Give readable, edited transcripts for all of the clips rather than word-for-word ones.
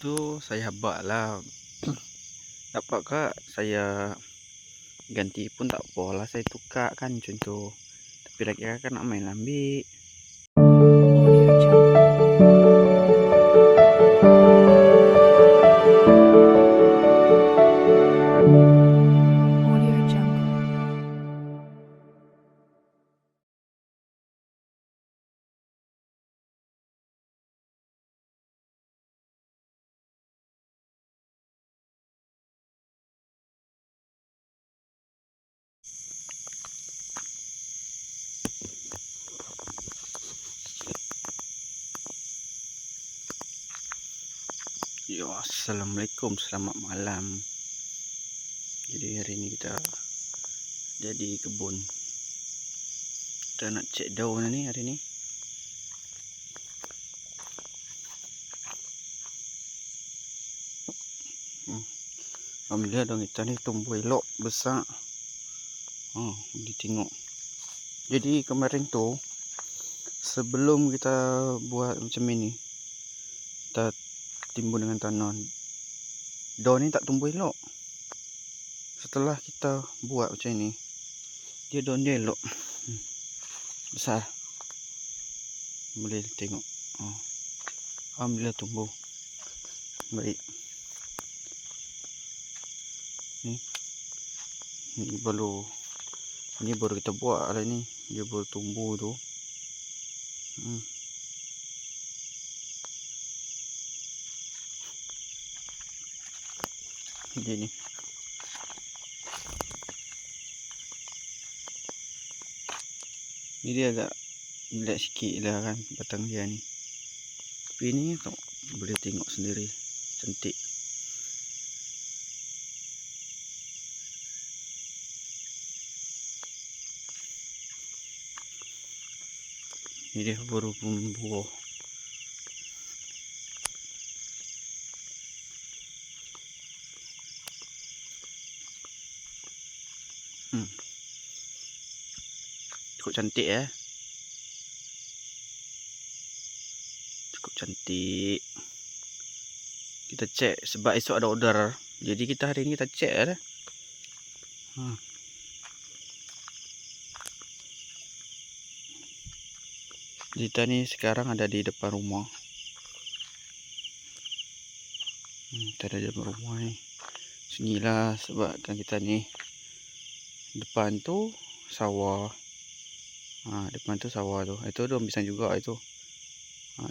tu saya habaq lah. Dapatkah saya ganti pun tak apalah, saya tukar kan macam tu. Tapi lagi kan nak main ambil. Audio Jungle. Audio Jungle. Yo, assalamualaikum, selamat malam. Jadi hari ni kita jadi kebun. Kita nak cek daun ni hari ni. Alhamdulillah daun kita ni tumbuh elok, besar. Boleh tengok. Jadi kemarin tu sebelum kita buat macam ni, kita timbun dengan tanah, daun ni tak tumbuh elok. Setelah kita buat macam ni, dia daun dia elok, besar. Boleh tengok. Alhamdulillah tumbuh baik. Ni baru kita buat lah ni, dia baru tumbuh tu. Jadi ni dia agak jelek sikit lah kan batang dia ni, tapi ni tu boleh tengok sendiri, cantik. Ni dia baru buah. Cukup cantik ya. Cukup cantik. Kita cek sebab esok ada order. Jadi kita hari ni kita cek lah. Kita ni sekarang ada di depan rumah. Kita ada di depan rumah ni. Sinilah sebab kan kita ni depan tu sawah. Depan tu sawah tu. Itu daun pisang juga itu.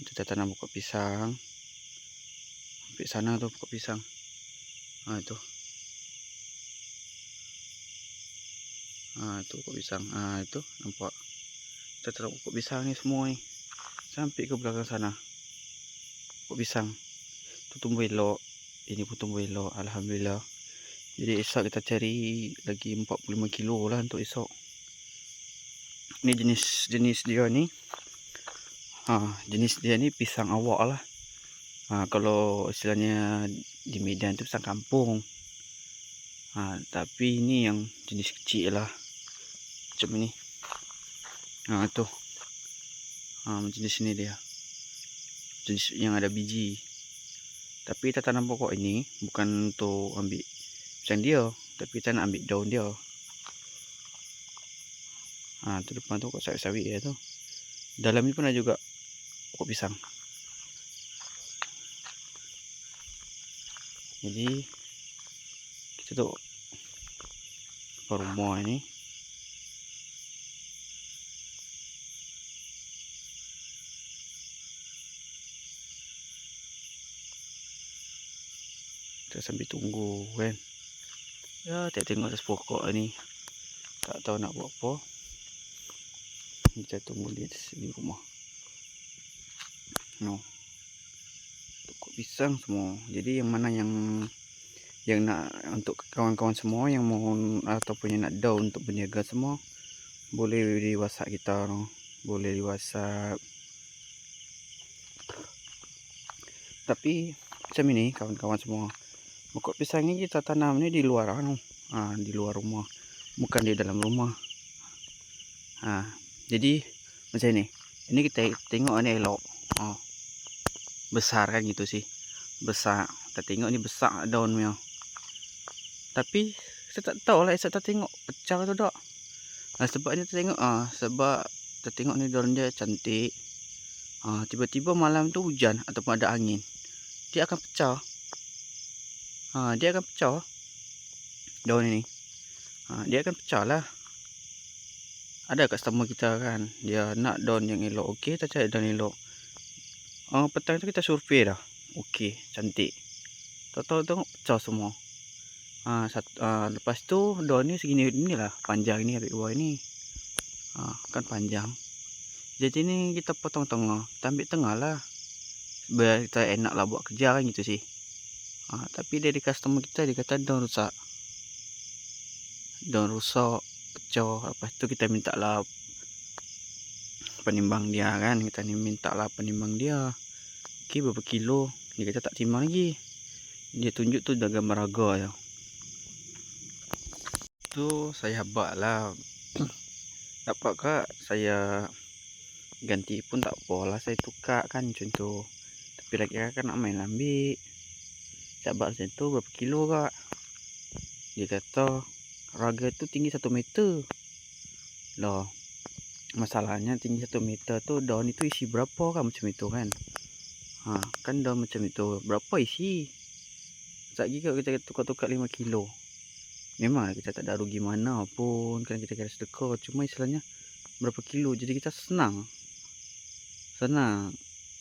Kita tanam pokok pisang. Sampai sana tu pokok pisang. Itu. Itu pokok pisang. Itu nampak. Kita tanam pokok pisang ni semua ni. Sampai ke belakang sana. Pokok pisang. Tu tumbuh elok. Ini pun tumbuh elok. Alhamdulillah. Jadi esok kita cari lagi 45 kilo lah untuk esok. Ni jenis dia ni. Jenis dia ni pisang awak lah. Kalau istilahnya di Medan tu pisang kampung. Tapi ini yang jenis kecil lah. Macam ni. Tu. Jenis ni dia. Jenis yang ada biji. Tapi kita tanam pokok ini bukan untuk ambil pisang dia, tapi kita nak ambil daun dia. Tu depan tu pokok sawit-sawit dia tu. Dalam ni pun ada juga pokok pisang. Jadi kita tu depan rumah ni. Kita sambil tunggu kan. Ya, tengok atas pokok ni. Tak tahu nak buat apa. Kita tunggu di rumah. Pokok pisang semua. Jadi yang mana yang nak untuk kawan-kawan semua yang mohon ataupun yang nak daun untuk berniaga semua, boleh di WhatsApp kita. Boleh di WhatsApp. Tapi macam ini kawan-kawan semua. Pokok pisang ni kita tanam ni di luar di luar rumah, bukan di dalam rumah. Jadi macam ni. Ini kita tengok ni elok. Besar kan gitu sih. besar. Kita tengok ni besar daun punya. Tapi saya tak tahu lah saya tak tengok pecah atau tak. Sebab ni kita tengok sebab kita tengok ni daun dia cantik. Tiba-tiba malam tu hujan ataupun ada angin, dia akan pecah. Dia akan pecah daun ini. Dia akan pecah lah. Ada customer kita kan, dia nak daun yang elok. Okey, kita cari daun elok. Petang tu kita survey dah. Okey, cantik. Tahu-tahu tengok pecah semua. Lepas tu daun ni segini inilah panjang ni, habis bawah ni. Kan panjang. Jadi ni kita potong tengah, kita ambil tengah lah. Biar kita enak lah buat kerja kan gitu sih. Tapi dari customer kita dia kata daun rusak. Daun rusak, pecah. Lepas tu kita minta lah penimbang dia kan. Kita ni minta lah penimbang dia. Okey, berapa kilo. Dia kata tak timbang lagi. Dia tunjuk tu dah gambar harga je. Tu saya habak lah. Dapat kak saya ganti pun tak apalah, saya tukar kan macam tu. Tapi lagi kan nak main ambil. Saya habak macam tu berapa kilo kak. Dia kata harga tu tinggi 1 meter. Lah, masalahnya tinggi 1 meter tu daun itu isi berapa kan macam itu kan. Kan daun macam itu berapa isi. Sekejap lagi kita tukar-tukar 5 kilo. Memang kita tak ada rugi mana pun kan, kita kira sedekah. Cuma istilahnya berapa kilo, jadi kita senang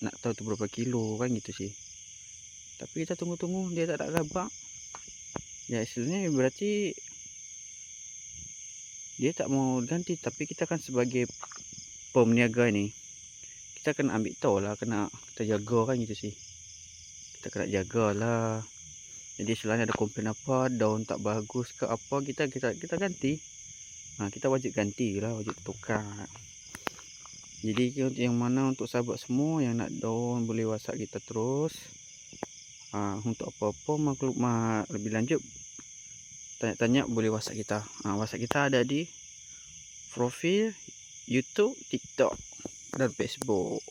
nak tahu tu berapa kilo kan gitu sih. Tapi kita tunggu-tunggu dia tak ada khabar. Ya istilahnya berarti dia tak mau ganti. Tapi kita kan sebagai pemniaga ni, kita kena ambil tahu lah, kena kita jaga kan gitu sih. Kita kena jaga lah. Jadi istilahnya ada komplain apa, daun tak bagus ke apa, kita ganti. Kita wajib ganti lah, wajib tukar. Jadi yang mana untuk sahabat semua yang nak daun boleh WhatsApp kita terus. Untuk apa-apa maklumat lebih lanjut, tanya-tanya boleh WhatsApp kita. WhatsApp kita ada di profil YouTube, TikTok dan Facebook.